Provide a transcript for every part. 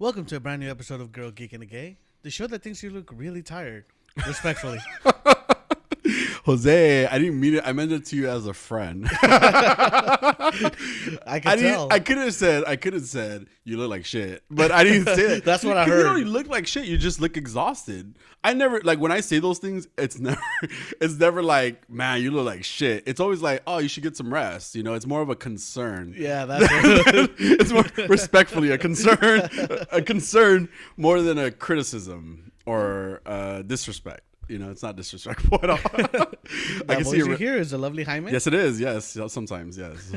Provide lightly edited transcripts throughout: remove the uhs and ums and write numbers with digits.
Welcome to a brand new episode of Girl Geek and a Gay, the show that thinks you look really tired. Respectfully. Jose, I didn't mean it. I meant it to you as a friend. I can tell. I could have said you look like shit, but I didn't say it. That's what I heard. You don't really look like shit. You just look exhausted. I never like when I say those things. It's never like, man, you look like shit. It's always like, oh, you should get some rest. You know, it's more of a concern. Yeah, that's what It's more respectfully a concern more than a criticism or disrespect. You know, it's not disrespectful at all. I can see you here is a lovely Jaime. Yes, it is. Yes, sometimes. Yes.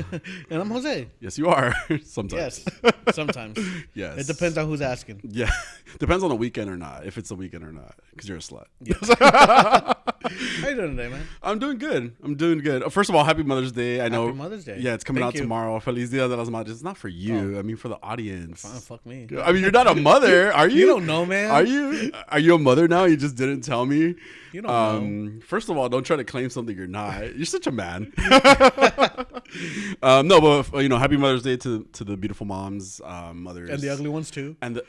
And I'm Jose. Yes, you are. Sometimes. Yes, sometimes. Yes. It depends on who's asking. Yeah, depends on the weekend or not. If it's a weekend or not, because you're a slut. Yes. How you doing today, man? I'm doing good. First of all, happy Mother's Day. I know. Happy Mother's Day. Yeah, it's coming Thank out you. tomorrow. Feliz Dia de las Madres. It's not for you. I mean, for the audience. Fine, fuck me. I mean, you're not a mother, are you? You don't know, man. Are you? Are you a mother now? You just didn't tell me. You don't know. First of all, don't try to claim something you're not. You're such a man. No, but happy Mother's Day to the beautiful moms, mothers, And the ugly ones too. and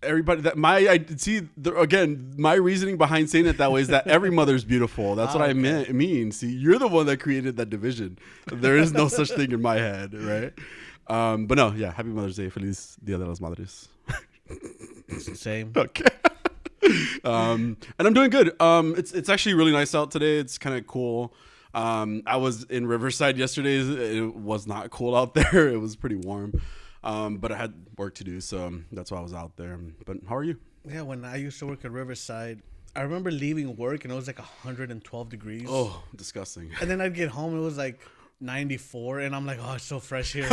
everybody. That again, my reasoning behind saying it that way is that every mother's beautiful. That's what I mean. See, you're the one that created that division. There is no such thing in my head, right? But no, yeah. Happy Mother's Day, Feliz Dia de las Madres. It's the same. Okay. And I'm doing good. It's actually really nice out today. It's kind of cool. I was in Riverside yesterday. It was not cool out there. It was pretty warm. But I had work to do, so that's why I was out there. But how are you? Yeah, when I used to work at Riverside, I remember leaving work and it was like 112 degrees. Oh, disgusting. And then I'd get home and it was like 94 and I'm like, oh, it's so fresh here.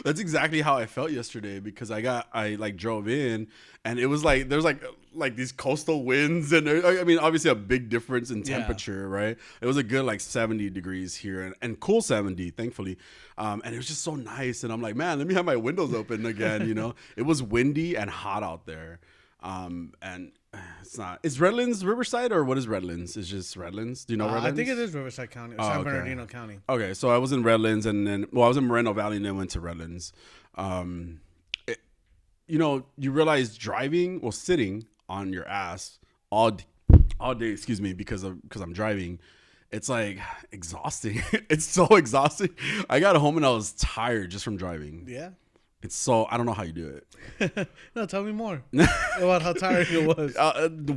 That's exactly how I felt yesterday because I drove in and it was like there's like these coastal winds and I mean obviously a big difference in temperature, right? It was a good like 70 degrees here and cool 70 thankfully, and it was just so nice and I'm like, man, let me have my windows open again. It was windy and hot out there, and it's Redlands Riverside or what is Redlands? It's just Redlands. Do you know Redlands? I think it is Riverside County or San Bernardino County. Okay, so I was in Redlands and then I was in Moreno Valley and then went to Redlands. You realize sitting on your ass all day, excuse me, because I'm driving, it's like exhausting. It's so exhausting. I got home and I was tired just from driving. Yeah. I don't know how you do it. No, tell me more about how tiring it was.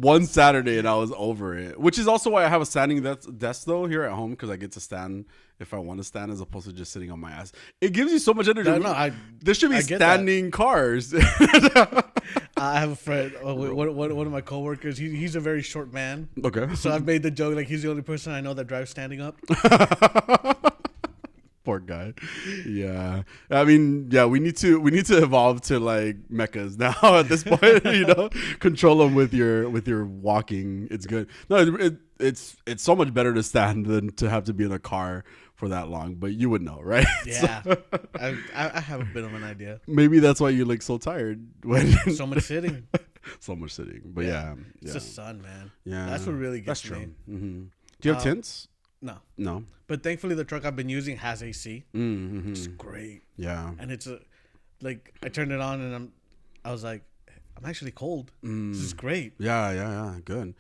One Saturday and I was over it, which is also why I have a standing desk though here at home because I get to stand if I want to stand as opposed to just sitting on my ass. It gives you so much energy. There should be standing cars. I have a friend, one of my coworkers. He's a very short man. Okay. So I've made the joke like he's the only person I know that drives standing up. Poor guy. Yeah. I mean, yeah, we need to evolve to like mechas now at this point, control them with your walking. It's good. No, it's so much better to stand than to have to be in a car for that long, but you would know, right? Yeah. I have a bit of an idea. Maybe that's why you look so tired when so much sitting. So much sitting. But yeah. It's the sun, man. Yeah. That's what really gets That's true. me. Mm-hmm. Do you have tints? No. But thankfully the truck I've been using has AC. Mm-hmm. Which is great. Yeah. And it's I turned it on and I was like, I'm actually cold. This is great. Yeah. Good.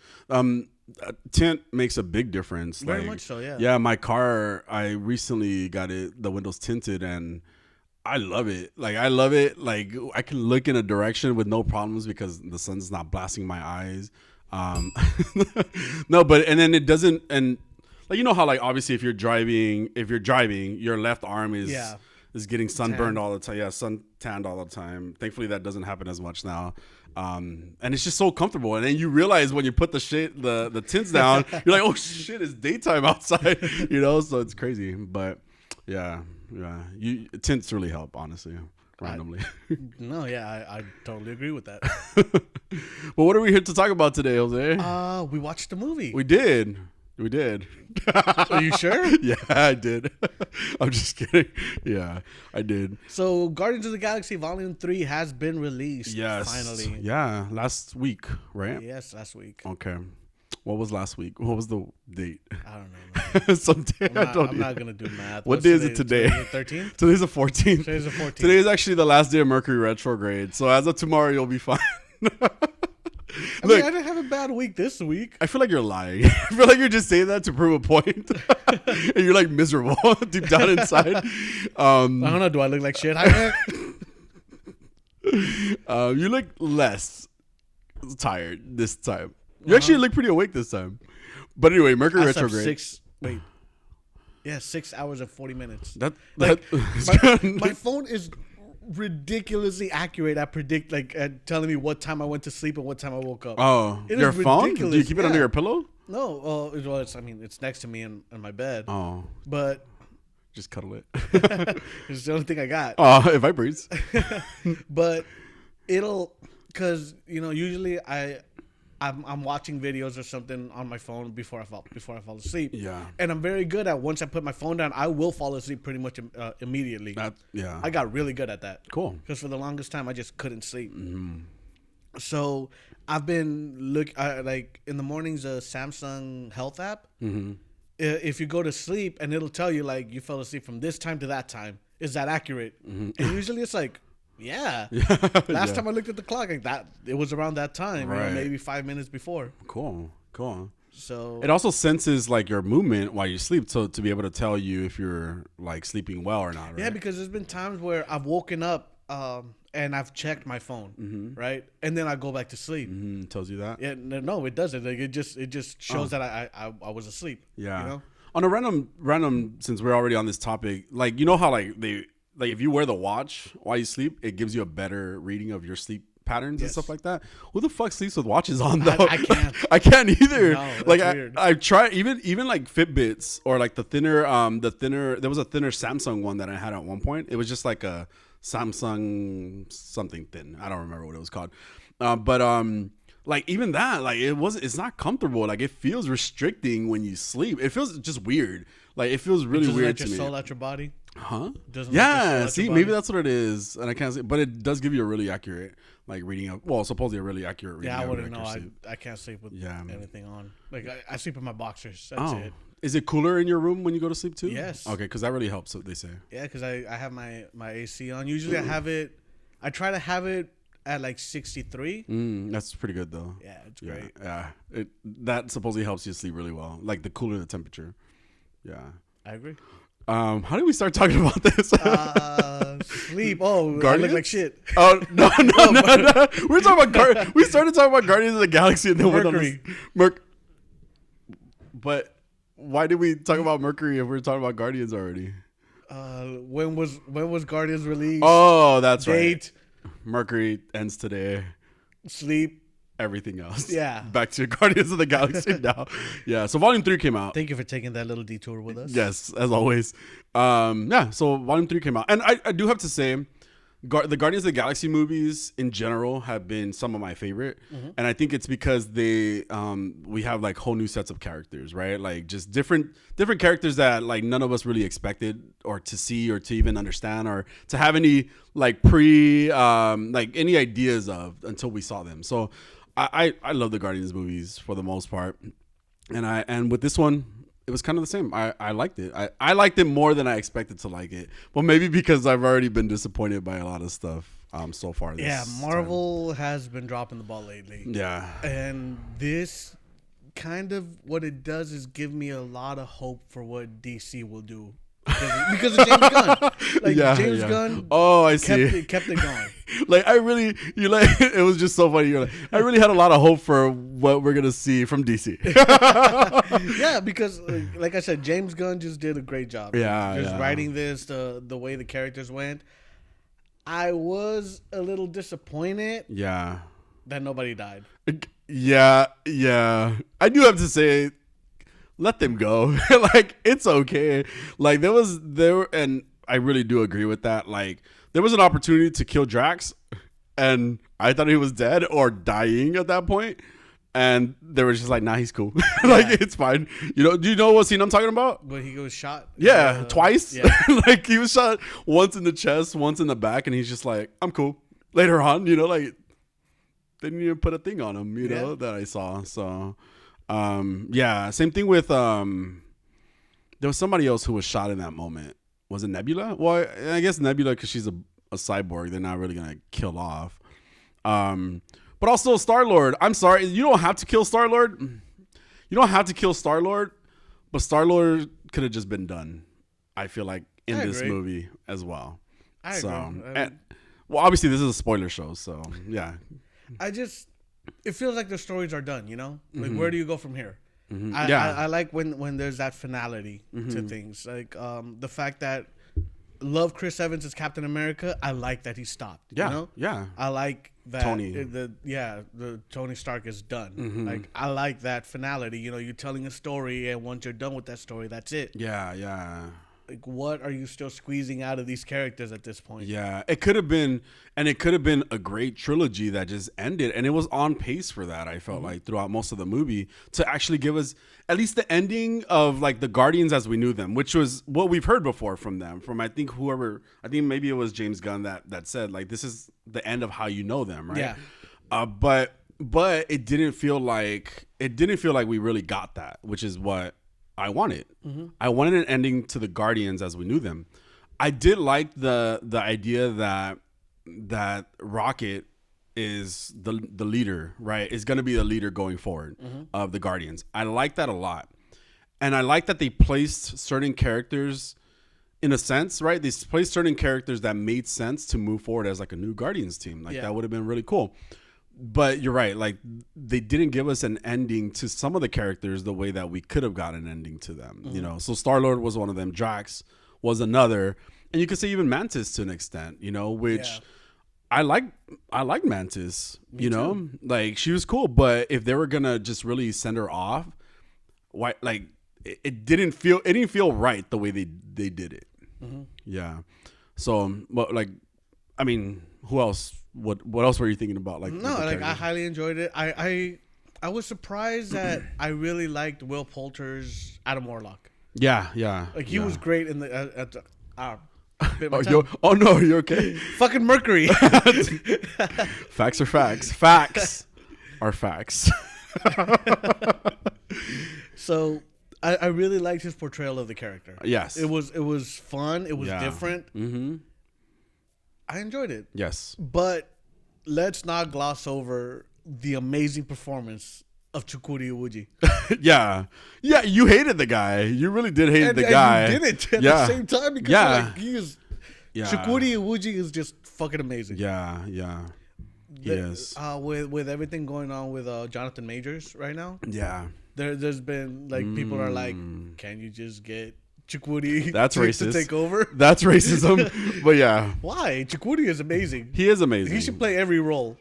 Tint makes a big difference. Very much so, yeah. Yeah, my car, I recently got the windows tinted and I love it. Like I can look in a direction with no problems because the sun's not blasting my eyes. No, but and then it doesn't, and like how like obviously if you're driving, your left arm is getting sunburned all the time. Yeah, sun tanned all the time. Thankfully that doesn't happen as much now. And it's just so comfortable. And then you realize when you put the tints down, you're like, oh shit, it's daytime outside. So it's crazy. But yeah, tints really help, honestly. Randomly. No, yeah, I totally agree with that. Well, what are we here to talk about today, Jose? We watched the movie. We did. Are you sure? Yeah, I did. I'm just kidding. Yeah, I did. So, Guardians of the Galaxy Volume 3 has been released. Yes. Finally. Yeah, last week, right? Yes, last week. Okay. What was last week? What was the date? I don't know, man. Some day I'm not going to do math. What day is it today? Today? 13th? Today's the 14th. Today's the 14th. Today is actually the last day of Mercury retrograde. So as of tomorrow, you'll be fine. I mean, I didn't have a bad week this week. I feel like you're lying. I feel like you're just saying that to prove a point. And you're like miserable deep down inside. I don't know. Do I look like shit? Hi, You look less tired this time. You actually look pretty awake this time. But anyway, Mercury retrograde. 6 hours and 40 minutes. That my phone is ridiculously accurate at telling me what time I went to sleep and what time I woke up. Oh, your phone? Ridiculous. Do you keep it under your pillow? No, it's next to me in my bed. Oh, but just cuddle it. it's the only thing I got. Oh, it vibrates. But because usually I'm watching videos or something on my phone before I fall asleep. Yeah. And I'm very good at once I put my phone down, I will fall asleep pretty much immediately. Yeah. I got really good at that. Cool. Because for the longest time I just couldn't sleep. Mm-hmm. So I've been in the mornings a Samsung Health app. Mm-hmm. If you go to sleep and it'll tell you like you fell asleep from this time to that time. Is that accurate? Mm-hmm. And usually it's like, yeah. Last time I looked at the clock, like that, it was around that time, right. maybe 5 minutes before. Cool. So it also senses like your movement while you sleep, so to be able to tell you if you're like sleeping well or not. Right? Yeah, because there's been times where I've woken up and I've checked my phone, right, and then I go back to sleep. Mm-hmm. Tells you that. Yeah, no, it doesn't. Like it just shows that I was asleep. Yeah. On a random, since we're already on this topic, like how like if you wear the watch while you sleep, it gives you a better reading of your sleep patterns and stuff like that. Who the fuck sleeps with watches on though? I can't. I can't either. No, like weird. I tried even like Fitbits or like the thinner there was a thinner Samsung one that I had at one point. It was just like a Samsung something thin. I don't remember what it was called. Like even that, like it's not comfortable. Like it feels restricting when you sleep. It feels just weird. Like it feels really weird to me. Doesn't let your soul out your body. Huh? Yeah. See, maybe that's what it is, and I can't say, but it does give you a really accurate like reading of. Well, supposedly a really accurate reading. Yeah, I wouldn't know. I can't sleep with anything on. Like I sleep in my boxers. That's it. Is it cooler in your room when you go to sleep too? Yes. Okay, because that really helps. What they say. Yeah, because I have my AC on. Usually I have it. I try to have it at like 63. That's pretty good though. Yeah, it's great. Yeah, that supposedly helps you sleep really well. Like the cooler the temperature. Yeah, I agree. How did we start talking about this? Sleep. Oh, Guardians? I look like shit. Oh no! We're talking about we started talking about Guardians of the Galaxy and then Mercury. But why did we talk about Mercury if we were talking about Guardians already? When was Guardians released? Oh, that's Date. Right. Mercury ends today. Sleep. Everything else. Yeah. Back to Guardians of the Galaxy now. Yeah. So Volume 3 came out. Thank you for taking that little detour with us. Yes, as always. Yeah. So Volume 3 came out, and I do have to say, the Guardians of the Galaxy movies in general have been some of my favorite, and I think it's because we have like whole new sets of characters, right? Like just different characters that like none of us really expected or to see or to even understand or to have any like like any ideas of until we saw them. So I love the Guardians movies for the most part, and with this one, it was kind of the same. I liked it. I liked it more than I expected to like it. Well, maybe because I've already been disappointed by a lot of stuff so far. Marvel has been dropping the ball lately. Yeah. And this kind of what it does is give me a lot of hope for what DC will do. Because of James Gunn. James Gunn I see. kept it going. Like it was just so funny. You're like, I really had a lot of hope for what we're gonna see from DC. Yeah, because like I said, James Gunn just did a great job. Yeah, writing this, the way the characters went. I was a little disappointed. Yeah. That nobody died. Yeah. I do have to say, let them go. Like it's okay. Like and I really do agree with that. Like there was an opportunity to kill Drax, and I thought he was dead or dying at that point, and they were just like, "Nah, he's cool. Like it's fine." Do you know what scene I'm talking about? But he was shot. Yeah, twice. Yeah. Like he was shot once in the chest, once in the back, and he's just like, "I'm cool." Later on, like they didn't even put a thing on him, that I saw. So. Yeah, same thing with there was somebody else who was shot in that moment. Was it Nebula? Well, I guess Nebula, because she's a cyborg, they're not really gonna kill off. But also Star-Lord. I'm sorry, you don't have to kill Star-Lord. You don't have to kill Star-Lord, but Star-Lord could have just been done, I feel like, in this movie as well. I agree. And, well, obviously this is a spoiler show, so yeah. It feels like the stories are done, you know? Like, where do you go from here? Mm-hmm. I like when there's that finality to things. Like, the fact that love Chris Evans as Captain America, I like that he stopped. Yeah, you know? yeah. I like that Tony. The Tony Stark is done. Mm-hmm. Like, I like that finality. You know, you're telling a story, and once you're done with that story, that's it. Yeah, yeah. Like, what are you still squeezing out of these characters at this point? Yeah, it could have been a great trilogy that just ended, and it was on pace for that. I felt like throughout most of the movie to actually give us at least the ending of like the Guardians as we knew them, which was what we've heard before from them. From I think maybe it was James Gunn that said like this is the end of how you know them, right? Yeah. But it didn't feel like we really got that, which is what I wanted. I wanted an ending to the Guardians as we knew them. I did like the idea that Rocket is the leader, right? Is going to be the leader going forward of the Guardians. I like that a lot. And I like that they placed certain characters in a sense, right? They placed certain characters that made sense to move forward as like a new Guardians team. Like that would have been really cool. But you're right. Like they didn't give us an ending to some of the characters the way that we could have got an ending to them. You know, so Star-Lord was one of them. Drax was another, and you could say even Mantis to an extent. You know, which I like Mantis. Me too. Like she was cool. But if they were gonna just really send her off, why? Like it didn't feel right the way they did it. Yeah. So, but like, I mean, who else? What else were you thinking about? Like, no, like I highly enjoyed it. I was surprised that I really liked Will Poulter's Adam Warlock. Yeah. Like he was great in the. Oh no, you're okay. Fucking Mercury. Facts are facts. Facts are facts. So I really liked his portrayal of the character. Yes, it was fun. It was different. I enjoyed it. Yes. But let's not gloss over the amazing performance of Chukwudi Iwuji. Yeah, you hated the guy. You really did hate the guy. And you did it at the same time because like, he is. Yeah. Chukwudi Iwuji is just fucking amazing. Yeah. Yes. With everything going on with Jonathan Majors right now. Yeah. There's been like people are like, can you just get Chukwudi That's racist. to take over? That's racism. But yeah. Why? Chukwudi is amazing. He is amazing. He should play every role.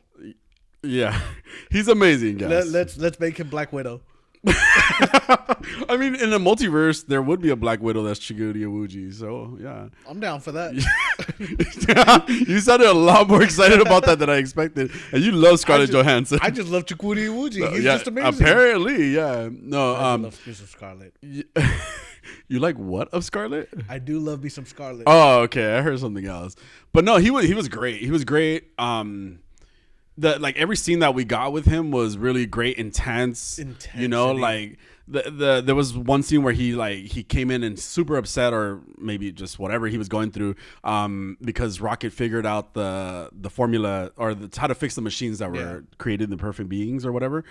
Yeah. He's amazing, guys. Let's make him Black Widow. I mean, in the multiverse, there would be a Black Widow that's Chukwudi Iwuji. So, yeah. I'm down for that. You sounded a lot more excited about that than I expected. And you love Scarlett Johansson. I just love Chukwudi Iwuji. He's just amazing. Apparently, yeah. No, I love me some Scarlett. You like what of Scarlett? I do love me some Scarlett. Oh, okay. I heard something else. But no, he was great. He was great. Like every scene that we got with him was really great, intense. You know, like there was one scene where he came in and super upset, or maybe just whatever he was going through, because Rocket figured out the formula or how to fix the machines that were created the perfect beings or whatever.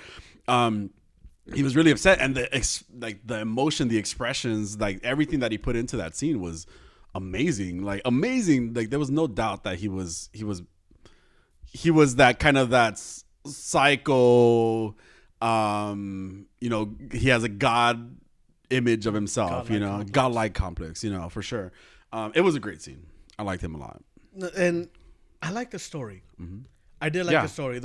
He was really upset, and the emotion, the expressions, like everything that he put into that scene was amazing. Like amazing. Like there was no doubt that he was that kind of that psycho, you know, he has a God image of himself, godlike complex, for sure. It was a great scene. I liked him a lot. And I like the story. I did like the story.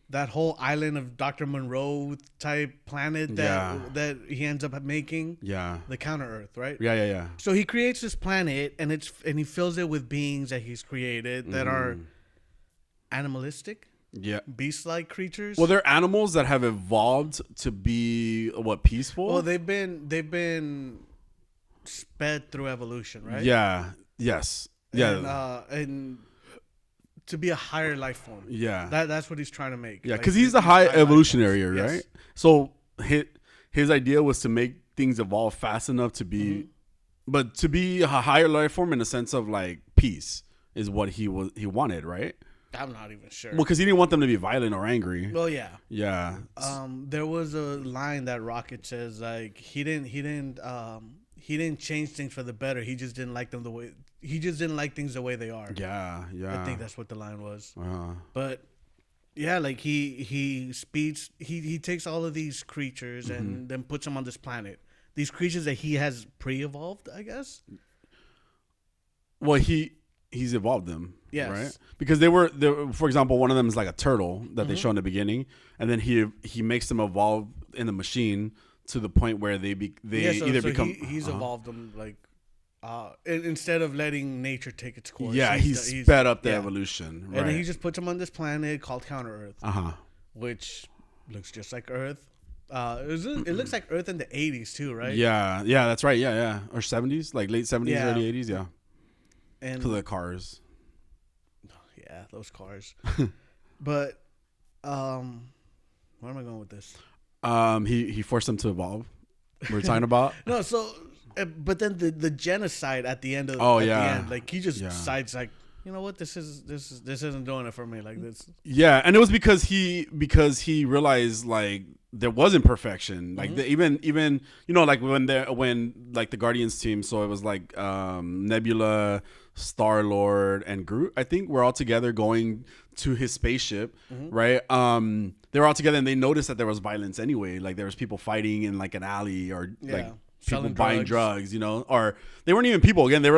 That whole island of Dr. Monroe type planet that he ends up making. Yeah. The Counter Earth, right? Yeah. So he creates this planet and he fills it with beings that he's created that are animalistic. Yeah. Beast-like creatures. Well, they're animals that have evolved to be peaceful? Well, they've been sped through evolution, right? Yeah. Yes. Yeah. And to be a higher life form. Yeah, that's what he's trying to make. Yeah, because he's a high evolutionary, right? Yes. So his idea was to make things evolve fast enough to be, but to be a higher life form in the sense of like peace is what he wanted, right? I'm not even sure. Well, because he didn't want them to be violent or angry. Well, yeah. Yeah. There was a line that Rocket says like he didn't change things for the better. He just didn't like them the way things the way they are. Yeah. I think that's what the line was. Uh-huh. But yeah, like he takes all of these creatures and then puts them on this planet. These creatures that he has pre-evolved, I guess. Well, he's evolved them. Yes. Right? Because they were, for example, one of them is like a turtle that they show in the beginning, and then he makes them evolve in the machine to the point where they become. He's evolved them like, instead of letting nature take its course. Yeah, he's sped up the evolution, right? And then he just puts them on this planet called Counter Earth, which looks just like Earth. It looks like Earth in the 80s too, right? Yeah, that's right. Yeah, or 70s, like late 70s, early 80s. Yeah, and to the cars. Yeah, those cars. But where am I going with this? He forced them to evolve. We're talking about no. So, but then the genocide at the end of the end, like he just decides like, you know what, this isn't doing it for me, like this. Yeah, and it was because he realized like there wasn't perfection, like even you know, like when like the Guardians team, so it was like Nebula, Star-Lord, and Groot, I think, were all together going to his spaceship, right? They were all together and they noticed that there was violence anyway, like there was people fighting in like an alley or like people buying drugs, you know, or they weren't even people. Again, they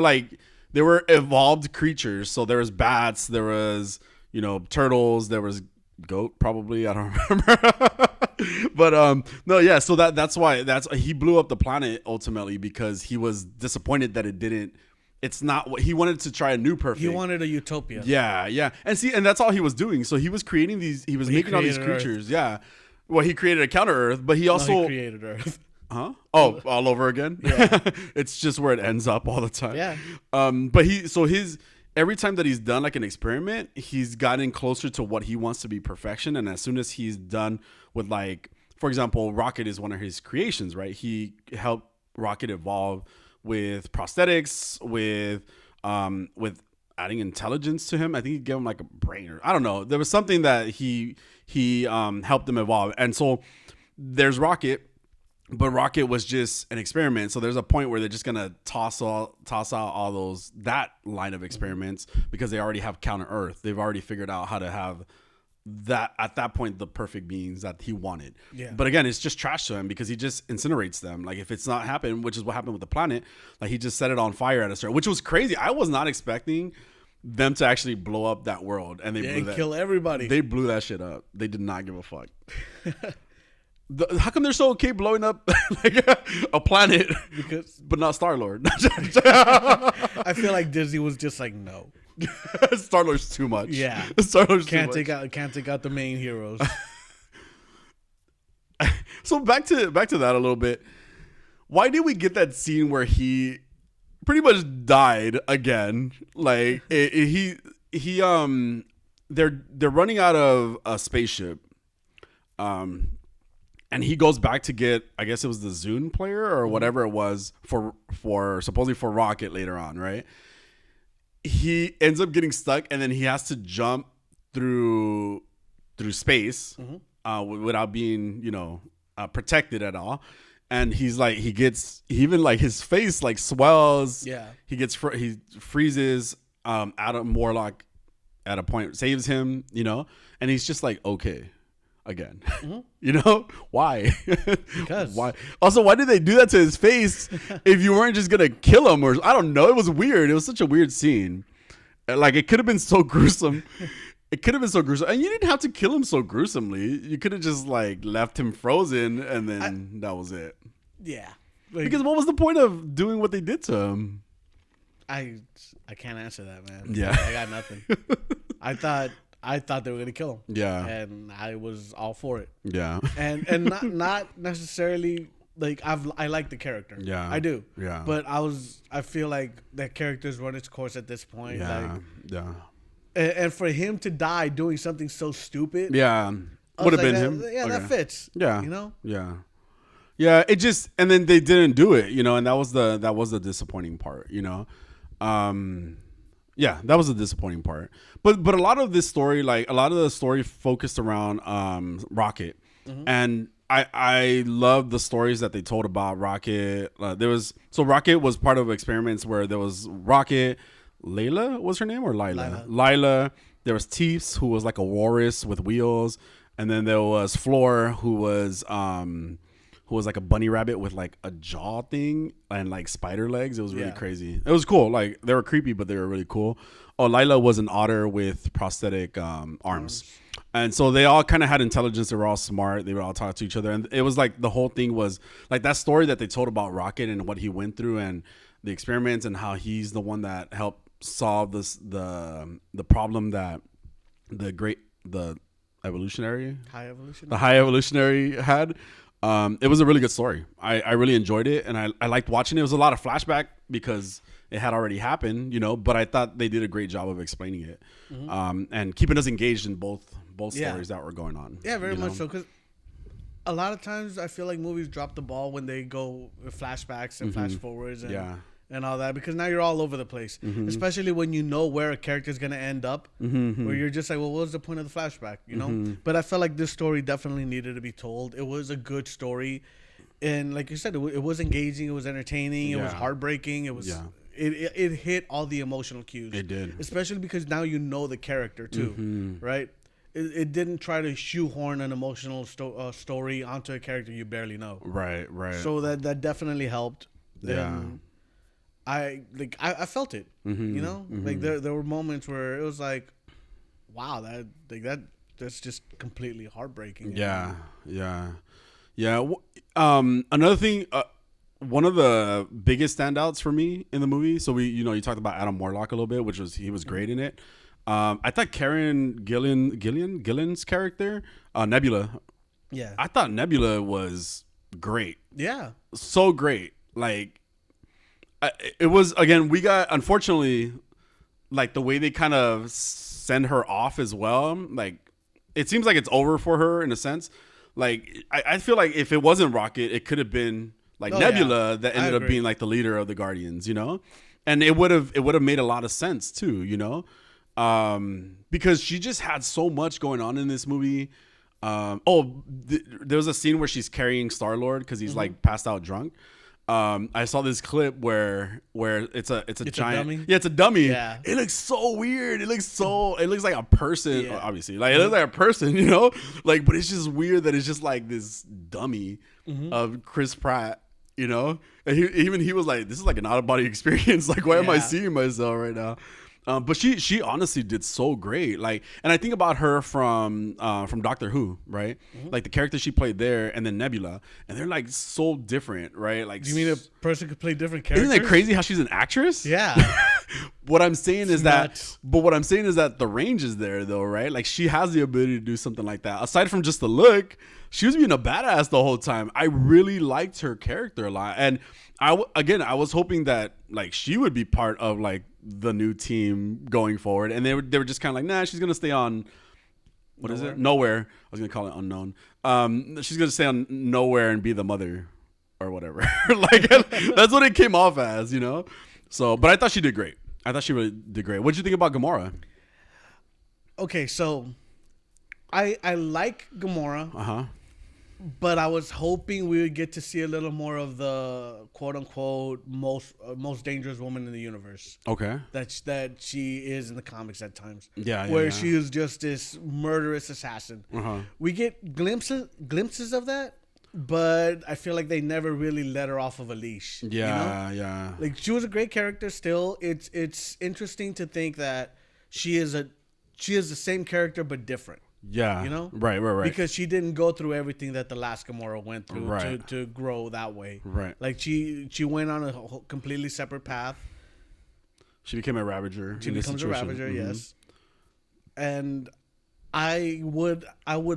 were evolved creatures. So there was bats, there was, you know, turtles, there was goat probably, I don't remember. But no, yeah, so that's why he blew up the planet ultimately, because he was disappointed that it's not what he wanted, to try a new perfect. He wanted a utopia. Yeah. And that's all he was doing. So he was creating making all these creatures. Earth. Yeah. Well, he created a counter Earth, but he also he created Earth. Huh? Oh, all over again? Yeah. It's just where it ends up all the time. Yeah. But every time that he's done like an experiment, he's gotten closer to what he wants to be perfection. And as soon as he's done with, like, for example, Rocket is one of his creations, right? He helped Rocket evolve with prosthetics, with adding intelligence to him. I think he gave him like a brain, or I don't know. There was something that he helped them evolve. And so there's Rocket, but Rocket was just an experiment. So there's a point where they're just gonna toss out all that line of experiments, because they already have Counter Earth. They've already figured out how to have that at that point the perfect beings that he wanted. Yeah. But again, it's just trash to him because he just incinerates them. Like if it's not happened, which is what happened with the planet, like he just set it on fire at a certain, which was crazy. I was not expecting them to actually blow up that world, and they kill everybody. They blew that shit up. They did not give a fuck. How come they're so okay blowing up like a planet, but not Star-Lord? I feel like Disney was just like, no. Star-Lord's too much. Yeah, Star-Lord's can't take out the main heroes. So back to that a little bit. Why did we get that scene where he pretty much died again? Like they're running out of a spaceship, and he goes back to get, I guess it was the Zune player or whatever it was for supposedly for Rocket later on, right? He ends up getting stuck, and then he has to jump through space without being, protected at all. And he's like, even like his face like swells. Yeah. He freezes. Adam Warlock at a point saves him, and he's just like, okay, again, why? Because why? Also, why did they do that to his face if you weren't just gonna kill him? Or I don't know. It was weird. It was such a weird scene. Like it could have been so gruesome. And you didn't have to kill him so gruesomely. You could have just like left him frozen, and then that was it. Yeah. Because what was the point of doing what they did to him? I can't answer that, man. Yeah. I got nothing. I thought they were gonna kill him. Yeah. And I was all for it. Yeah. And not necessarily like I like the character. Yeah. I do. Yeah. But I feel like that character's run its course at this point. Yeah. Like, yeah. and for him to die doing something so stupid. Yeah. Would have been him. Yeah, that fits. Yeah. You know? Yeah. Yeah. It just, and then they didn't do it, you know, and that was the disappointing part, you know? Yeah, that was the disappointing part. But a lot of this story, like a lot of the story focused around Rocket. And I love the stories that they told about Rocket. Rocket was part of experiments where there was Rocket, Layla was her name, or Lila. There was Teefs, who was like a walrus with wheels, and then there was Floor, who was like a bunny rabbit with like a jaw thing and like spider legs. It was really crazy. It was cool. Like they were creepy, but they were really cool. Oh, Lila was an otter with prosthetic arms. And so they all kind of had intelligence. They were all smart. They would all talk to each other. And it was like the whole thing was like that story that they told about Rocket and what he went through and the experiments and how he's the one that helped solve the problem that the high evolutionary had. It was a really good story. I really enjoyed it, and I liked watching it. It was a lot of flashback because it had already happened, you know, but I thought they did a great job of explaining it, and keeping us engaged in both stories that were going on. Yeah, very much so, because a lot of times I feel like movies drop the ball when they go with flashbacks and flash forwards and all that, because now you're all over the place, especially when you know where a character is going to end up, where you're just like, well, what was the point of the flashback, you know? But I felt like this story definitely needed to be told. It was a good story, and like you said, it was engaging, it was entertaining, it was heartbreaking, it was it hit all the emotional cues. It did, especially because now you know the character too, right? It didn't try to shoehorn an emotional story onto a character you barely know. Right. So that definitely helped. And I felt it, you know, like there were moments where it was like, wow, that's just completely heartbreaking. Yeah. Another thing, one of the biggest standouts for me in the movie. So you talked about Adam Warlock a little bit, he was great in it. I thought Karen Gillan's character, Nebula. Yeah. I thought Nebula was great. Yeah. So great. Like, it was, again, we got, unfortunately, like the way they kind of send her off as well. Like, it seems like it's over for her in a sense. Like, I feel like if it wasn't Rocket, it could have been like Nebula that ended up being like the leader of the Guardians, you know? And it would have made a lot of sense too, you know? Because she just had so much going on in this movie. There was a scene where she's carrying Star-Lord because he's like passed out drunk. I saw this clip where it's a giant dummy? Yeah, it's a dummy. Yeah. It looks so weird. It looks like a person, obviously. Like it looks like a person, you know? Like, but it's just weird that it's just like this dummy of Chris Pratt, you know? And he was like, this is like an out of body experience. Like, why am I seeing myself right now? But she honestly did so great. Like, and I think about her from Doctor Who, right? Like the character she played there, and then Nebula, and they're like so different, right? Like, do you mean a person could play different characters? Isn't that crazy how she's an actress? Yeah. What I'm saying is that the range is there, though, right? Like, she has the ability to do something like that. Aside from just the look, she was being a badass the whole time. I really liked her character a lot, and I was hoping that like she would be part of like the new team going forward, and they were just kind of like, nah, she's gonna stay on Nowhere. I was gonna call it Unknown. She's gonna stay on Nowhere and be the mother or whatever. Like, that's what it came off as, you know. So, but I thought she did great. I thought she really did great. What did you think about Gamora? Okay, so I like Gamora. But I was hoping we would get to see a little more of the quote unquote most dangerous woman in the universe. Okay. That she is in the comics at times. Yeah. Where she is just this murderous assassin. We get glimpses of that, but I feel like they never really let her off of a leash. Yeah, you know? Yeah. Like, she was a great character still. It's interesting to think that she is the same character but different. Yeah. You know? Right. Because she didn't go through everything that the last Gamora went through to grow that way. Right. Like, she went on a completely separate path. She became a Ravager. She becomes a Ravager, yes. And I would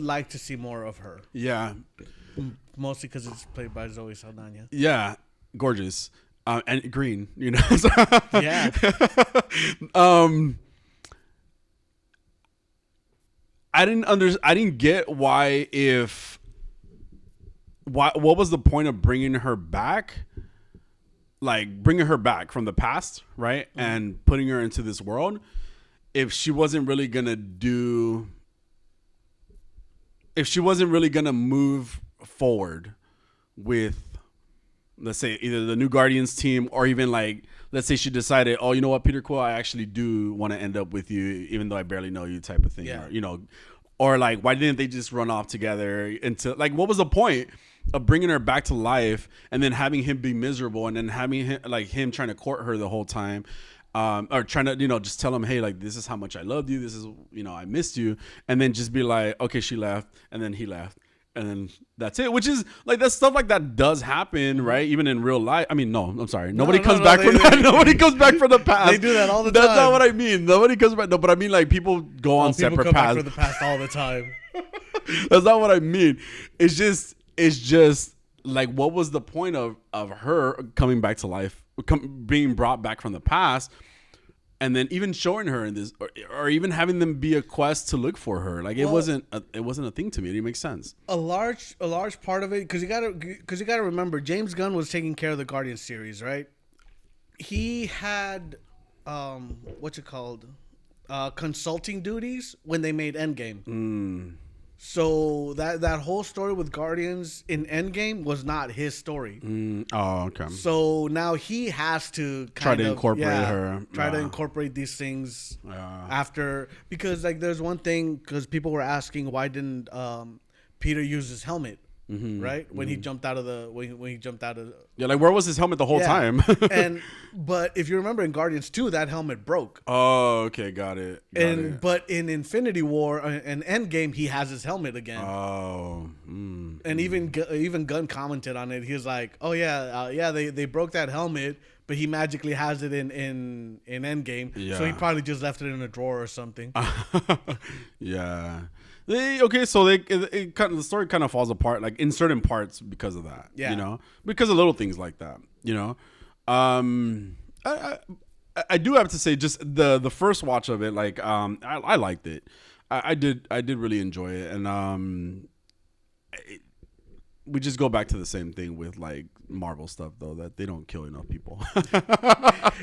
like to see more of her. Yeah. Mostly because it's played by Zoe Saldana. Yeah. Gorgeous. And green, you know? Yeah. I didn't get why what was the point of bringing her back? Like bringing her back from the past, right? Mm-hmm. And putting her into this world if she wasn't really going to move forward with, let's say, either the new Guardians team or even like, let's say she decided, oh, you know what, Peter Quill, I actually do want to end up with you, even though I barely know you, type of thing. Yeah. Or, or like, why didn't they just run off together into, like, what was the point of bringing her back to life and then having him be miserable and then having him trying to court her the whole time, or trying to, just tell him, hey, like, this is how much I loved you. This is, I missed you. And then just be like, okay, she left. And then he left. And then that's it, which is like, that stuff like that does happen, right? Even in real life. I mean, no, I'm sorry. Nobody comes back from that. Nobody comes back from the past. They do that all the time. That's not what I mean. Nobody comes back. No, but I mean, like, people go on separate paths. People come back from the past all the time. That's not what I mean. It's just like, what was the point of her coming back to life, being brought back from the past? And then even showing her in this, or even having them be a quest to look for her, like, it wasn't a thing to me. It didn't make sense. A large part of it, because you gotta remember, James Gunn was taking care of the Guardians series, right? He had consulting duties when they made Endgame. So that whole story with Guardians in Endgame was not his story. Oh, okay. So now he has to try to incorporate her. Try to incorporate these things after, because like there's one thing, because people were asking why didn't Peter use his helmet, right? When he jumped out of the like, where was his helmet the whole time? But if you remember in Guardians 2, that helmet broke. Oh, okay, got it. But in Infinity War and Endgame, he has his helmet again. Oh, and even Gunn commented on it. He was like, "Oh yeah, they broke that helmet, but he magically has it in Endgame. Yeah. So he probably just left it in a drawer or something." Yeah. The story kind of falls apart, like, in certain parts because of that. Yeah. Because of little things like that. I do have to say, just the first watch of it, like, I liked it. I did really enjoy it, and we just go back to the same thing with, like, Marvel stuff, though, that they don't kill enough people.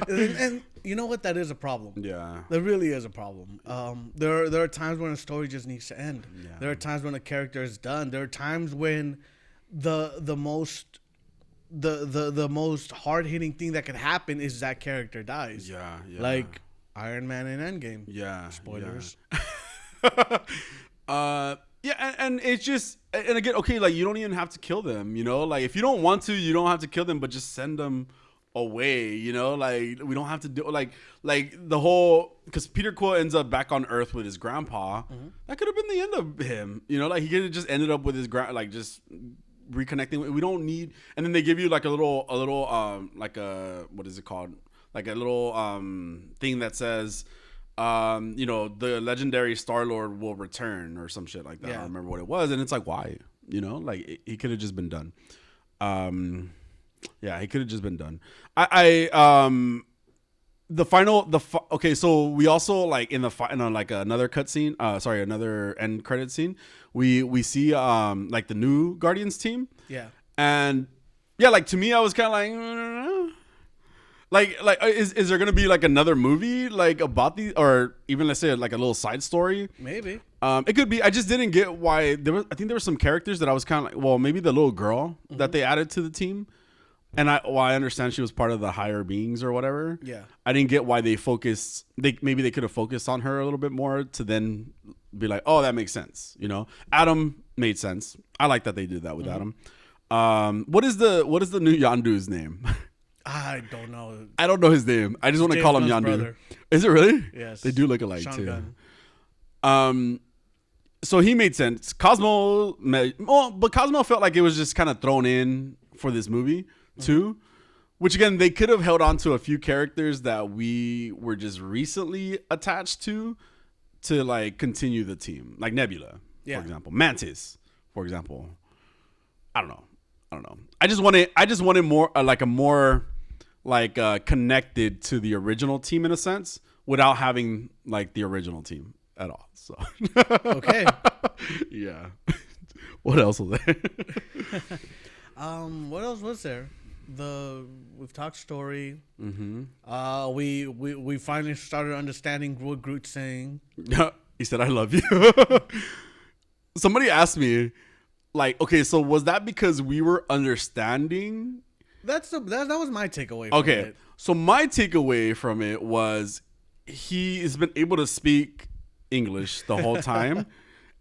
and you know what? That is a problem. Yeah. There really is a problem. There are times when a story just needs to end. Yeah. There are times when a character is done. There are times when the most hard-hitting thing that can happen is that character dies. Yeah. Like Iron Man in Endgame. Yeah. Spoilers. Yeah, and it's just, and again, okay, like, you don't even have to kill them, like, if you don't want to, you don't have to kill them, but just send them away, like, we don't have to do, like the whole, because Peter Quill ends up back on Earth with his grandpa. That could have been the end of him, like, he could have just ended up with his like, just reconnecting. We don't need, and then they give you like a little like a, what is it called, like a little thing that says, the legendary Star-Lord will return or some shit like that. Yeah. I don't remember what it was. And it's like, why? Like, he could have just been done. Yeah, he could have just been done. Okay, so we also, like, in like another cutscene, another end credit scene, we see like the new Guardians team. Yeah. And yeah, like, to me, I was kind of like, Like, is there gonna be like another movie like about these, or even, let's say, like a little side story? Maybe. It could be. I just didn't get why I think there were some characters that I was kind of like, well, maybe the little girl that they added to the team, and I understand she was part of the higher beings or whatever. Yeah. I didn't get why they focused. Maybe they could have focused on her a little bit more to then be like, oh, that makes sense. Adam made sense. I like that they did that with Adam. What is the new Yondu's name? I don't know. I don't know his name. I just want to call him Yondu. Brother. Is it really? Yes. They do look alike too. So he made sense. Cosmo felt like it was just kind of thrown in for this movie too, which, again, they could have held on to a few characters that we were just recently attached to like continue the team, like Nebula, for example, Mantis, for example. I don't know. I just wanted more connected to the original team in a sense, without having like the original team. at all. So okay. Yeah. What else was there? What else was there? We've talked story. Mm-hmm. We finally started understanding what Groot's saying. He said, "I love you." Somebody asked me, like, okay, so was that because we were understanding? That was my takeaway. Okay, from it. So my takeaway from it was he has been able to speak English the whole time.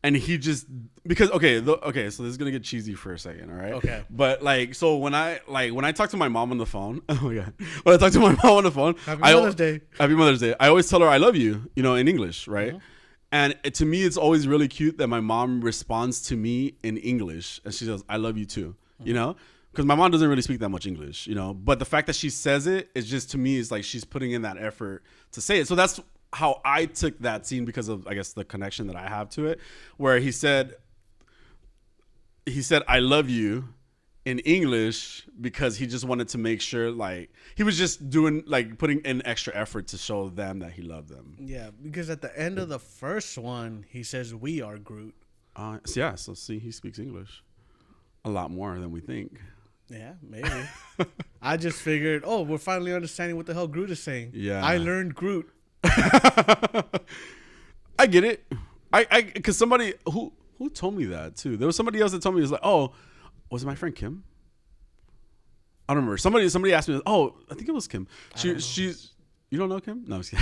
And he just because so this is gonna get cheesy for a second, all right? Okay. But so when I talk to my mom on the phone, oh yeah, when I talk to my mom on the phone, Happy Mother's Day. Happy Mother's Day. I always tell her I love you, in English, right? Mm-hmm. And to me, it's always really cute that my mom responds to me in English, and she says, "I love you too," because my mom doesn't really speak that much English, But the fact that she says it is just to me is like she's putting in that effort to say it. So that's how I took that scene because of, I guess, the connection that I have to it, where he said, "I love you" in English because he just wanted to make sure, he was just doing, putting in extra effort to show them that he loved them. Yeah, because at the end of the first one, he says, "We are Groot." So see, he speaks English a lot more than we think. Yeah, maybe. I just figured, we're finally understanding what the hell Groot is saying. Yeah. I learned Groot. I get it. Because somebody who told me that too. There was somebody else that told me, it was like, oh, was it my friend Kim? I don't remember. Somebody asked me, oh, I think it was Kim. She's you don't know Kim? No, I'm just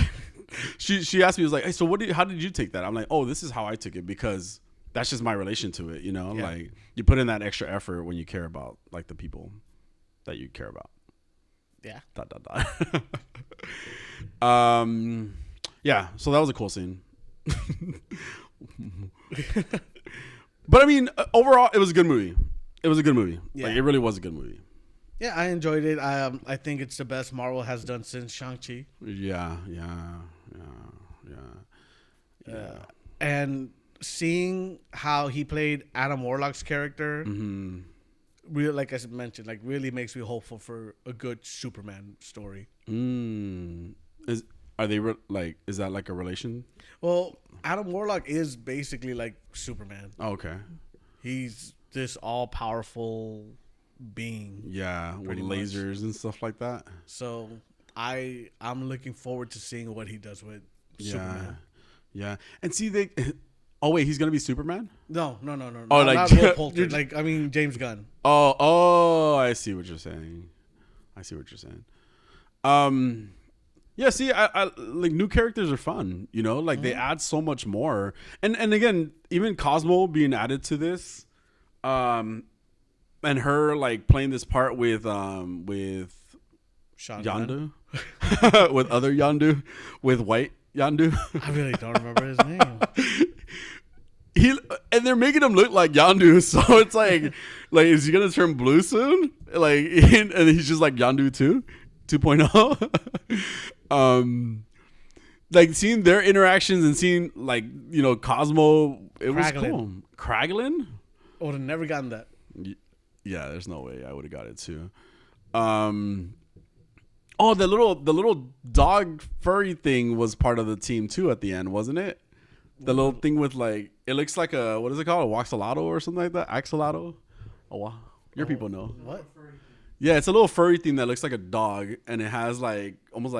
kidding. She asked me, it was like, hey, so how did you take that? I'm like, oh, this is how I took it because that's just my relation to it, Yeah. Like you put in that extra effort when you care about the people that you care about. Yeah. ... Yeah, so that was a cool scene. But I mean, overall, it was a good movie. Yeah. It really was a good movie. Yeah, I enjoyed it. I think it's the best Marvel has done since Shang-Chi. Yeah. And seeing how he played Adam Warlock's character, really, like I mentioned, really makes me hopeful for a good Superman story. Are they is that like a relation? Well, Adam Warlock is basically like Superman. Oh, okay. He's this all-powerful being. Yeah, with lasers and stuff like that. So I'm looking forward to seeing what he does with Superman. Yeah. And see, oh wait, he's gonna be Superman? No. Oh, not Will Poulter. James Gunn. Oh, I see what you're saying. Yeah, see, I new characters are fun, they add so much more. And again, even Cosmo being added to this, and her playing this part with Sean Yondu, with other Yondu, with white Yondu. I really don't remember his name. And they're making him look like Yondu, so it's like is he gonna turn blue soon? And he's just like Yondu 2.0. Seeing their interactions and seeing Cosmo, it was cool. Kraglin? I would have never gotten that. Yeah, there's no way I would have got it too. Oh, the little dog furry thing was part of the team too at the end, wasn't it? The little thing with it looks like a, what is it called? A waxolotl or something like that? Axolotl? Oh wow. Your people know. What? Yeah, it's a little furry thing that looks like a dog, and it has almost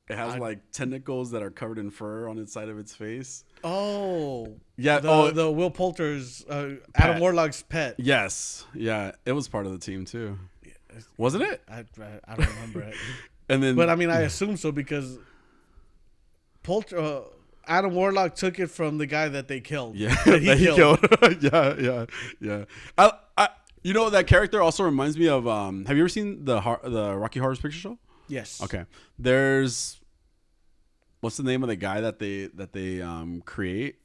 it has tentacles that are covered in fur on its side of its face. Oh. Yeah. The Will Poulter's Adam Warlock's pet. Yes. Yeah. It was part of the team too. Wasn't it? I don't remember it. And then, but I mean, I assume so because Adam Warlock took it from the guy that they killed. Yeah, that he killed. Yeah. That character also reminds me of. Have you ever seen the Rocky Horror Picture Show? Yes. Okay. There's, what's the name of the guy that they create?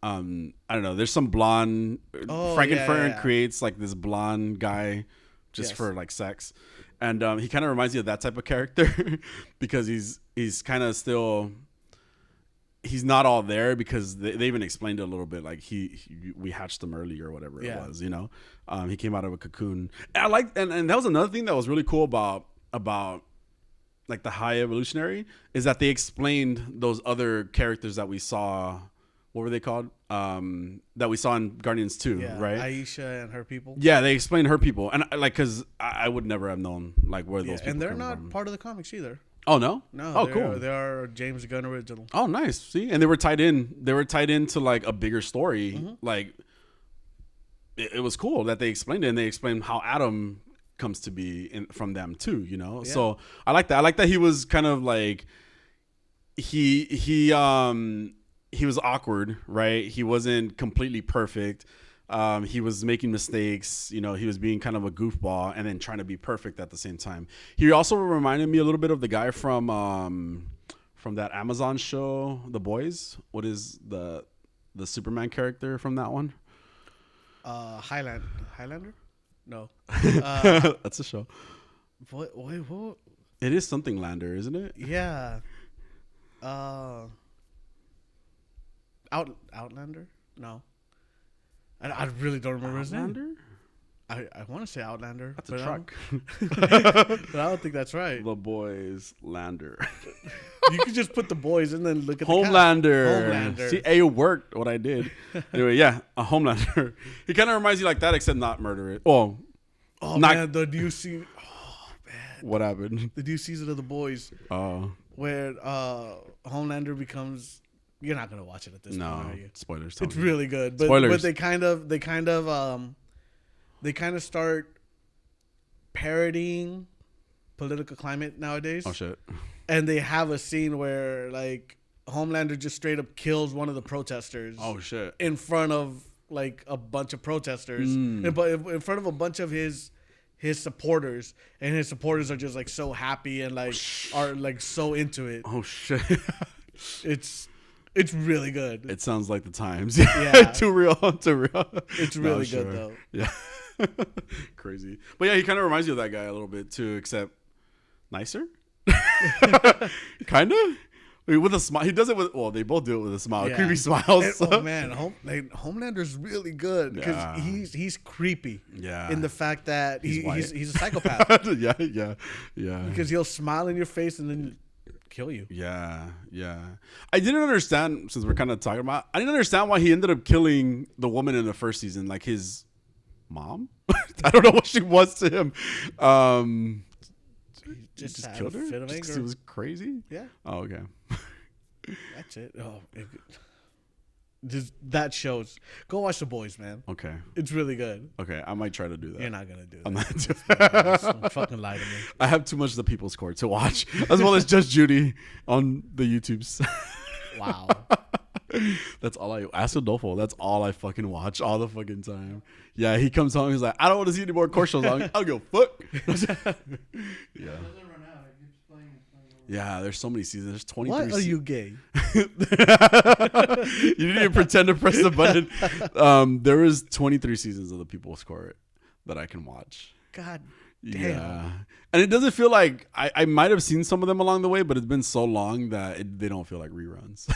I don't know. There's some blonde. Frankenfurter creates this blonde guy just for sex, and he kind of reminds me of that type of character because he's kind of still. He's not all there because they even explained it a little bit. We hatched him early or whatever it was, he came out of a cocoon. And I and that was another thing that was really cool about like the High Evolutionary, is that they explained those other characters that we saw. What were they called? That we saw in Guardians 2, right? Aisha and her people. Yeah, they explained her people, and because I would never have known like where those people. And they're not part of the comics either. Oh no! Oh, cool. They are James Gunn original. Oh, nice. See, and they were tied in. They were tied into like a bigger story. Mm-hmm. Like it was cool that they explained it, and they explained how Adam comes to be from them too. You know, so I like that. I like that he was kind of like he was awkward, right? He wasn't completely perfect. He was making mistakes. You know, he was being kind of a goofball and then trying to be perfect at the same time. He also reminded me a little bit of the guy from that Amazon show, The Boys. What is the Superman character from that one? Highlander? No. That's a show. What? It is something Lander, isn't it? Yeah. Outlander? No. I really don't remember his name. I want to say Outlander. That's a truck. But I don't think that's right. The Boys Lander. You could just put The Boys and then look at Homelander. See, it worked what I did. Anyway, yeah, a Homelander. He kind of reminds you like that, except not murder it. Oh man, the new season. Oh man, what happened? The new season of The Boys. Oh, where Homelander becomes. You're not gonna watch it at this point, are you? Spoilers. It's really good, but they kind of start parodying political climate nowadays. Oh shit! And they have a scene where like Homelander just straight up kills one of the protesters. Oh shit! In front of like a bunch of protesters, but in front of a bunch of his supporters, and his supporters are just like so happy and like are like so into it. Oh shit! It's really good. It sounds like the times. Yeah. Too real. It's really good though. Yeah. Crazy. But yeah, he kind of reminds you of that guy a little bit too, except nicer. Kind of. With a smile. He does it with, they both do it with a smile. Yeah. Creepy smiles. Oh man, Homelander's really good because he's creepy. Yeah. In the fact that he's a psychopath. Yeah. Because he'll smile in your face and then kill you. Yeah. I didn't understand, since we're kind of talking about, I didn't understand why he ended up killing the woman in the first season, like his mom. I don't know what she was to him. He just killed her. Just 'cause he was crazy. Yeah. Oh, okay. That's it. That shows. Go watch The Boys, man. Okay. It's really good. Okay, I might try to do that. You're not gonna do that. I'm not doing that. Don't fucking lie to me. I have too much The People's Court to watch, as well as Judge Judy on the YouTubes. Wow. That's all I ask Adolfo. That's all I fucking watch all the fucking time. Yeah, he comes home. He's like, I don't want to see any more court shows. I'll go fuck. Yeah. Yeah, there's so many seasons. There's 23. Why are you gay? You didn't even pretend to press the button. There is 23 seasons of The People's Court that I can watch. God damn. Yeah. And it doesn't feel like I might have seen some of them along the way, but it's been so long that they don't feel like reruns.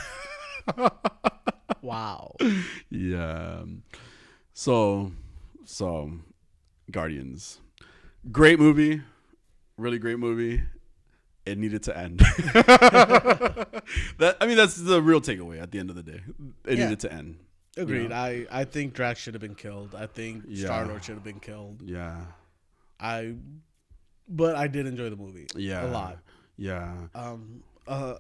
Wow. Yeah. So Guardians. Great movie. Really great movie. It needed to end. That's the real takeaway at the end of the day. It needed to end. Agreed. You know? I think Drax should have been killed. I think Star-Lord should have been killed. Yeah. But I did enjoy the movie. Yeah. A lot. Yeah.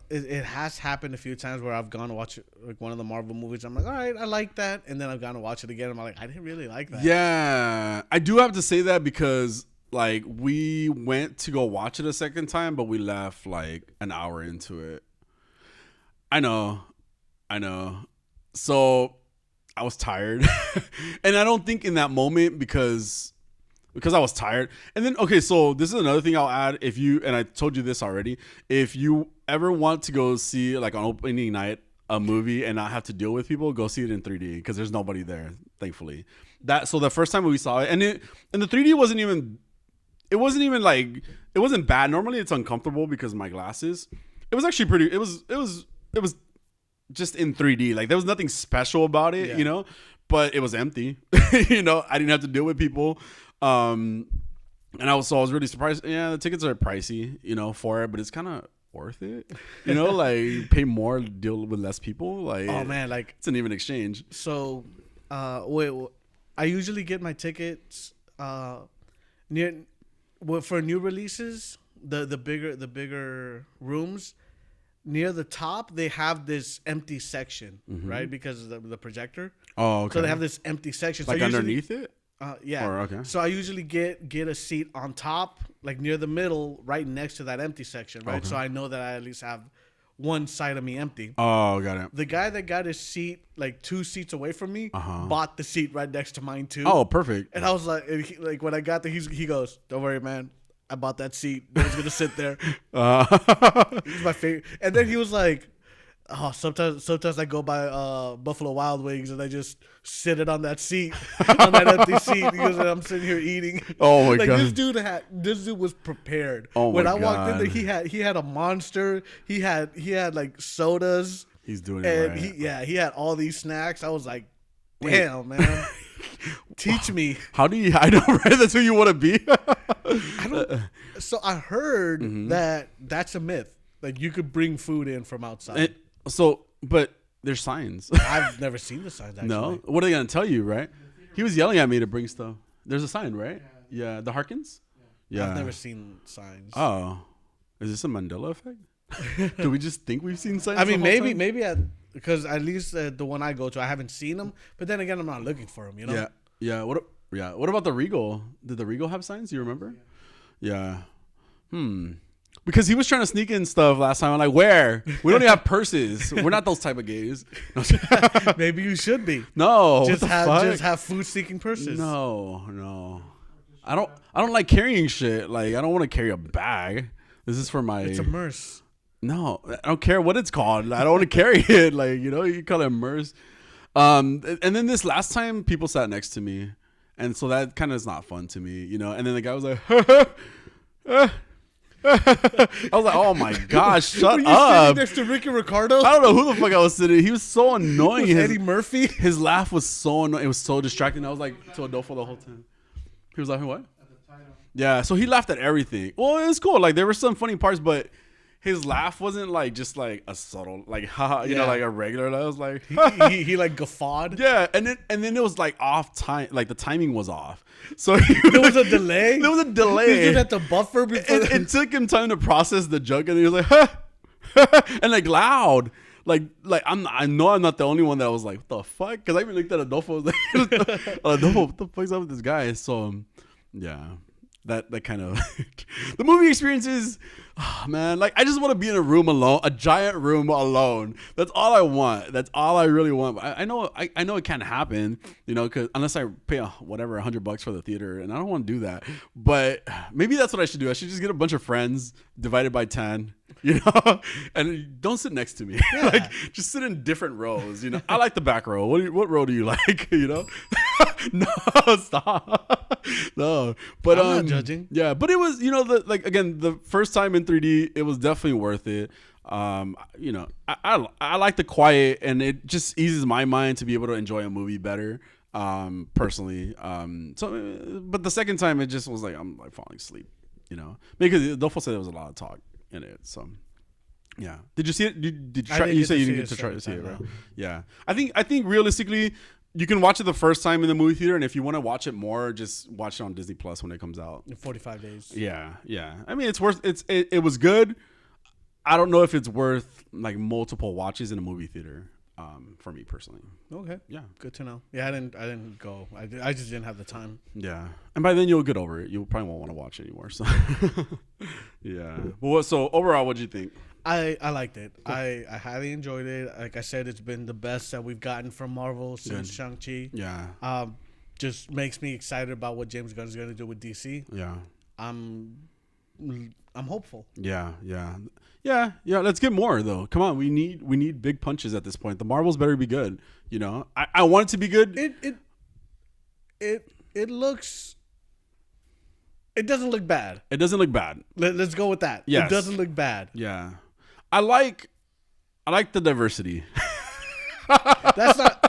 It has happened a few times where I've gone to watch like one of the Marvel movies. I'm like, all right, I like that, and then I've gone to watch it again. I'm like, I didn't really like that. Yeah, I do have to say that because like we went to go watch it a second time, but we left like an hour into it. I know. So I was tired, and I don't think in that moment because I was tired. And then, okay, so this is another thing I'll add. And I told you this already, if you ever want to go see like on opening night a movie and not have to deal with people, go see it in 3D because there's nobody there, thankfully. So the first time we saw it, and the 3D wasn't even bad. Normally it's uncomfortable because of my glasses. It was actually pretty, it was just in 3D. Like there was nothing special about it, you know, but it was empty. You know, I didn't have to deal with people. And I was really surprised. Yeah, the tickets are pricey, for it, but it's kind of worth it. Like pay more, deal with less people. Like, oh man, like it's an even exchange. So, I usually get my tickets near for new releases. The bigger rooms. Near the top, they have this empty section, right? Because of the projector. Oh, okay. So they have this empty section. Like so underneath it? Yeah. Okay. So I usually get a seat on top, like near the middle, right next to that empty section, right? Okay. So I know that I at least have one side of me empty. Oh, got it. The guy that got his seat like 2 seats away from me bought the seat right next to mine too. Oh, perfect. And I was like, when I got there, he goes, "Don't worry, man. I bought that seat. I was gonna sit there." He's my favorite. And then he was like, "Oh, sometimes I go by Buffalo Wild Wings and I just sit it on that seat, on that empty seat, because I'm sitting here eating." Oh my god! This dude was prepared. Oh my when I god. walked in there, he had a Monster. He had like sodas. He's doing it right. He had all these snacks. I was like, "Damn, man." Teach me. How do you? I know, right? That's who you want to be. So I heard that's a myth. Like you could bring food in from outside. But there's signs. I've never seen the signs. Actually. No. What are they gonna tell you? Right? He was yelling at me to bring stuff. There's a sign, right? Yeah. The Harkins. Yeah. I've never seen signs. Oh, is this a Mandela effect? Do we just think we've seen signs? I mean, maybe because at least the one I go to, I haven't seen them. But then again, I'm not looking for them. Yeah. Yeah. What about the Regal? Did the Regal have signs? Do you remember? Yeah. Because he was trying to sneak in stuff last time. I'm like, where? We don't even have purses. We're not those type of gays. Maybe you should be. No. Just have food seeking purses. No. I don't like carrying shit. Like I don't want to carry a bag. This is for my. It's a merce. No, I don't care what it's called. I don't want to carry it. Like, you call it a merce. And then this last time, people sat next to me. And so that kind of is not fun to me, And then the guy was like, I was like, oh my gosh, shut Were you up. sitting next to Ricky Ricardo? I don't know who the fuck I was sitting. He was so annoying. Was Eddie Murphy? His laugh was so annoying. It was so distracting. I was like to Adolfo the whole time. He was like, what? Yeah, so he laughed at everything. Well, it was cool. Like there were some funny parts, but his laugh wasn't like just like a subtle, like haha, like a regular. I was like he like guffawed. Yeah, and then it was like off time, like the timing was off. So there was a delay. There was a delay. He just had to buffer before. It took him time to process the joke, and he was like, huh, and like loud. Like I know I'm not the only one that was like, what the fuck? Because I even looked at Adolfo. I was like, Adolfo, what the fuck's up with this guy? So yeah. That kind of the movie experiences, man. Like I just want to be in a room alone, a giant room alone. That's all I want. That's all I really want. But I know it can't happen, because unless I pay $100 for the theater, and I don't want to do that. But maybe that's what I should do. I should just get a bunch of friends divided by 10, and don't sit next to me. Yeah. Like just sit in different rows. I like the back row. What row do you like? No, stop. No, but I'm not judging. Yeah, but it was, the first time in 3D, it was definitely worth it. I like the quiet, and it just eases my mind to be able to enjoy a movie better. Personally. But the second time, it just was like I'm like falling asleep. Because Adolfo said there was a lot of talk in it. So. Yeah. Did you see it? Did you try? You said you didn't get to try to see it, right? Yeah. I think realistically, you can watch it the first time in the movie theater, and if you want to watch it more, just watch it on Disney Plus when it comes out. In 45 days. Yeah. I mean, it's worth. It was good. I don't know if it's worth like multiple watches in a movie theater. For me personally. Okay. Yeah. Good to know. Yeah, I didn't go. I just didn't have the time. Yeah. And by then you'll get over it. You probably won't want to watch it anymore. So. Yeah. Well, so overall, what did you think? I liked it. Cool. I highly enjoyed it. Like I said, it's been the best that we've gotten from Marvel since Shang-Chi. Yeah. Just makes me excited about what James Gunn is going to do with DC. Yeah. I'm hopeful. Yeah. Let's get more though. Come on, we need big punches at this point. The Marvels better be good. I want it to be good. It looks. It doesn't look bad. It doesn't look bad. Let's go with that. Yes. It doesn't look bad. Yeah. I like the diversity. That's not.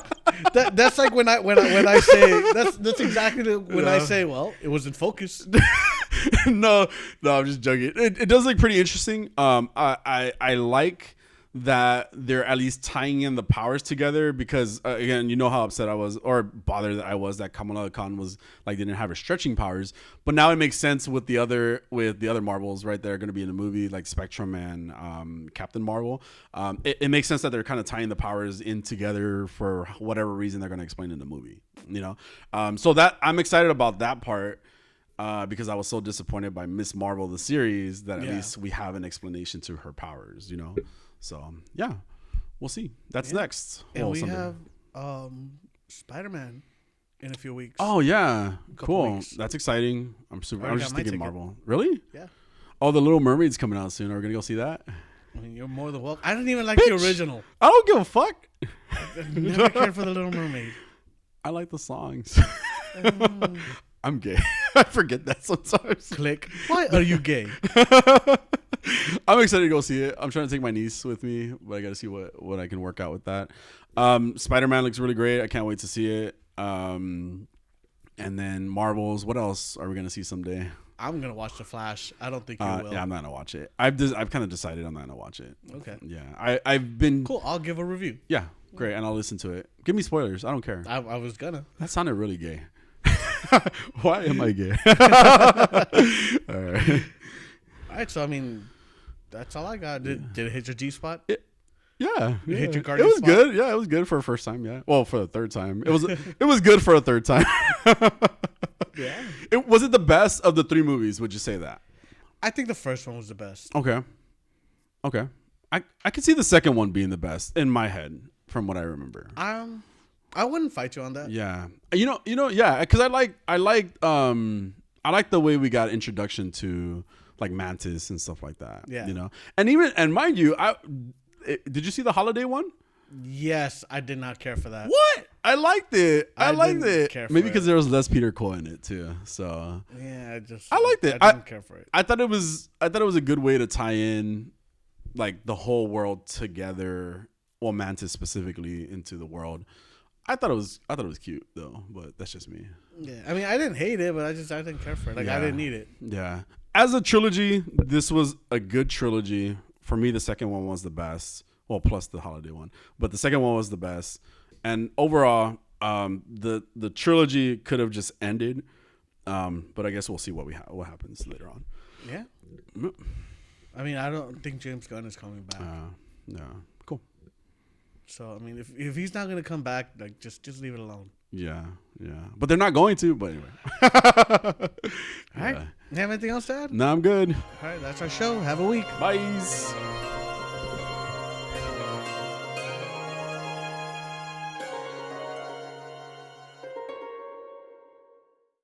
That's like when I say that's exactly when I say, well, it wasn't focused. no, I'm just joking. It does look pretty interesting. I like that they're at least tying in the powers together because again, you know how upset I was or bothered that I was that Kamala Khan was like didn't have her stretching powers, but now it makes sense with the other Marvels, right? They're going to be in the movie like Spectrum and Captain Marvel. It makes sense that they're kind of tying the powers in together for whatever reason they're going to explain in the movie, you know. So that I'm excited about that part. Because I was so disappointed by Miss Marvel, the series, that at least we have an explanation to her powers, you know? So, yeah, we'll see. That's next. And we have Spider-Man in a few weeks. Oh, yeah. Cool. That's exciting. I'm just thinking Marvel. Really? Yeah. Oh, The Little Mermaid's coming out soon. Are we going to go see that? I mean, you're more than welcome. I didn't even like the original. I don't give a fuck. I never cared for The Little Mermaid. I like the songs. I'm gay. I forget that sometimes. Click. Why are you gay? I'm excited to go see it. I'm trying to take my niece with me, but I got to see what I can work out with that. Spider-Man looks really great. I can't wait to see it. And then Marvels. What else are we going to see someday? I'm going to watch The Flash. I don't think you will. Yeah, I'm not going to watch it. I've kind of decided I'm not going to watch it. Okay. Yeah. I've been... Cool. I'll give a review. Yeah. Great. And I'll listen to it. Give me spoilers. I don't care. I was going to. That sounded really gay. Why am I gay? All right. So I mean, that's all I got. Did it hit your G spot? Yeah. Hit your It was good. Yeah, it was good for a first time. Yeah. Well, for the third time, it was good for a third time. Yeah. Was it the best of the 3 movies? Would you say that? I think the first one was the best. Okay. I could see the second one being the best in my head from what I remember. I wouldn't fight you on that. Yeah. You know, yeah, because I like the way we got introduction to like Mantis and stuff like that. Yeah. You know, and mind you, did you see the holiday one? Yes, I did not care for that. What? I liked it. I liked it. Maybe because there was less Peter Quill in it too. So yeah, I liked it. I didn't care for it. I thought it was a good way to tie in like the whole world together. Well, Mantis specifically into the world. I thought it was cute though, but that's just me. Yeah, I mean, I didn't hate it, but I didn't care for it. Like I didn't need it. Yeah, as a trilogy, this was a good trilogy for me. The second one was the best. Well, plus the holiday one, but the second one was the best. And overall, the trilogy could have just ended, but I guess we'll see what happens later on. Yeah. I mean, I don't think James Gunn is coming back. Yeah. Cool. So I mean, if he's not gonna come back, like just leave it alone. Yeah. But they're not going to. But anyway. All right. You have anything else to add? No, I'm good. All right, that's our show. Have a week. Bye.